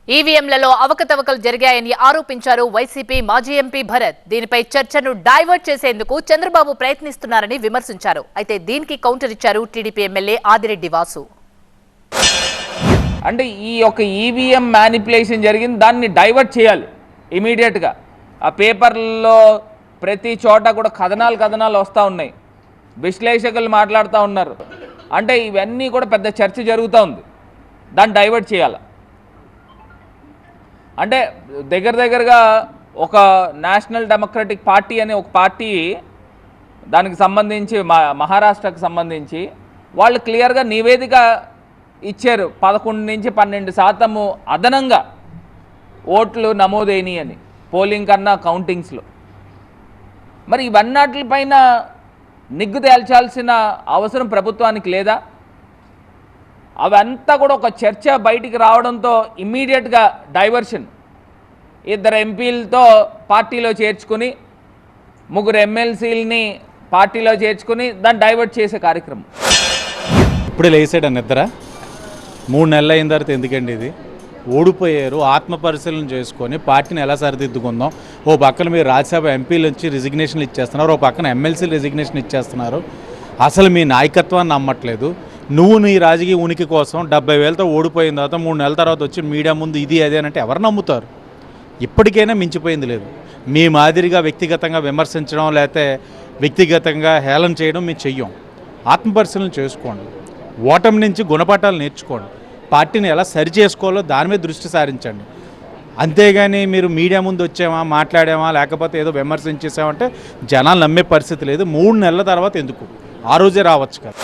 ఈవీఎంలలో అవకతవకలు జరిగాయని ఆరోపించారు వైసీపీ మాజీ ఎంపీ భరత్. దీనిపై చర్చను డైవర్ట్ చేసేందుకు చంద్రబాబు ప్రయత్నిస్తున్నారని విమర్శించారు. అయితే దీనికి కౌంటర్ ఇచ్చారు టీడీపీ ఎమ్మెల్యే ఆదిరెడ్డి వాసు. అంటే ఈ యొక్క ఈవీఎం మ్యానిపులేషన్ జరిగింది, దాన్ని డైవర్ట్ చేయాలి ఇమీడియట్గా. ఆ పేపర్లో ప్రతి చోట కూడా కథనాలు వస్తూ ఉన్నాయి, విశ్లేషకులు మాట్లాడుతూ ఉన్నారు. అంటే ఇవన్నీ కూడా పెద్ద చర్చ జరుగుతూ ఉంది, దాన్ని డైవర్ట్ చేయాలి. అంటే దగ్గరగా ఒక నేషనల్ డెమోక్రటిక్ పార్టీ అనే ఒక పార్టీ, దానికి సంబంధించి మహారాష్ట్రకు సంబంధించి వాళ్ళు క్లియర్గా నివేదిక ఇచ్చారు. 11 నుంచి 12% అదనంగా ఓట్లు నమోదైనవి అని, పోలింగ్ కన్నా కౌంటింగ్స్లో. మరి ఇవన్నిటిపైన నిగ్గు తేల్చాల్సిన అవసరం ప్రభుత్వానికి లేదా? అవంతా కూడా ఒక చర్చ బయటికి రావడంతో ఇమ్మీడియట్గా డైవర్షన్, 2 ఎంపీలతో పార్టీలో చేర్చుకుని 3 ఎమ్మెల్సీలని పార్టీలో చేర్చుకుని దాన్ని డైవర్ట్ చేసే కార్యక్రమం. ఇప్పుడు లేసాడు నిద్ర 3 నెలలు అయిన తర్వాత ఎందుకండి ఇది? ఓడిపోయారు, ఆత్మపరిశీలన చేసుకొని పార్టీని ఎలా సరిదిద్దుకుందాం. ఓ పక్కన మీరు రాజ్యసభ ఎంపీలు వచ్చి రిజిగ్నేషన్లు ఇచ్చేస్తున్నారు, ఓ పక్కన ఎమ్మెల్సీలు రిజిగ్నేషన్ ఇచ్చేస్తున్నారు. అసలు మీ నాయకత్వాన్ని నమ్మట్లేదు. నువ్వు నీ రాజకీయ ఉనికి కోసం 70,000తో ఓడిపోయిన తర్వాత 3 నెలల తర్వాత వచ్చి మీడియా ముందు ఇది అదే అంటే ఎవరు నమ్ముతారు? ఇప్పటికైనా మించిపోయింది లేదు. మీ మాదిరిగా వ్యక్తిగతంగా విమర్శించడం లేకపోతే వ్యక్తిగతంగా హేళన చేయడం మేము చెయ్యం. ఆత్మపరిశీలన చేసుకోండి, ఓటమి నుంచి గుణపాఠాలు నేర్చుకోండి, పార్టీని ఎలా సరి చేసుకోవాలో దాని మీద దృష్టి సారించండి. అంతేగాని మీరు మీడియా ముందు వచ్చామా, మాట్లాడామా, లేకపోతే ఏదో విమర్శించేసామంటే జనాలు నమ్మే పరిస్థితి లేదు. 3 నెలల తర్వాత ఎందుకు? ఆ రోజే రావచ్చు కదా.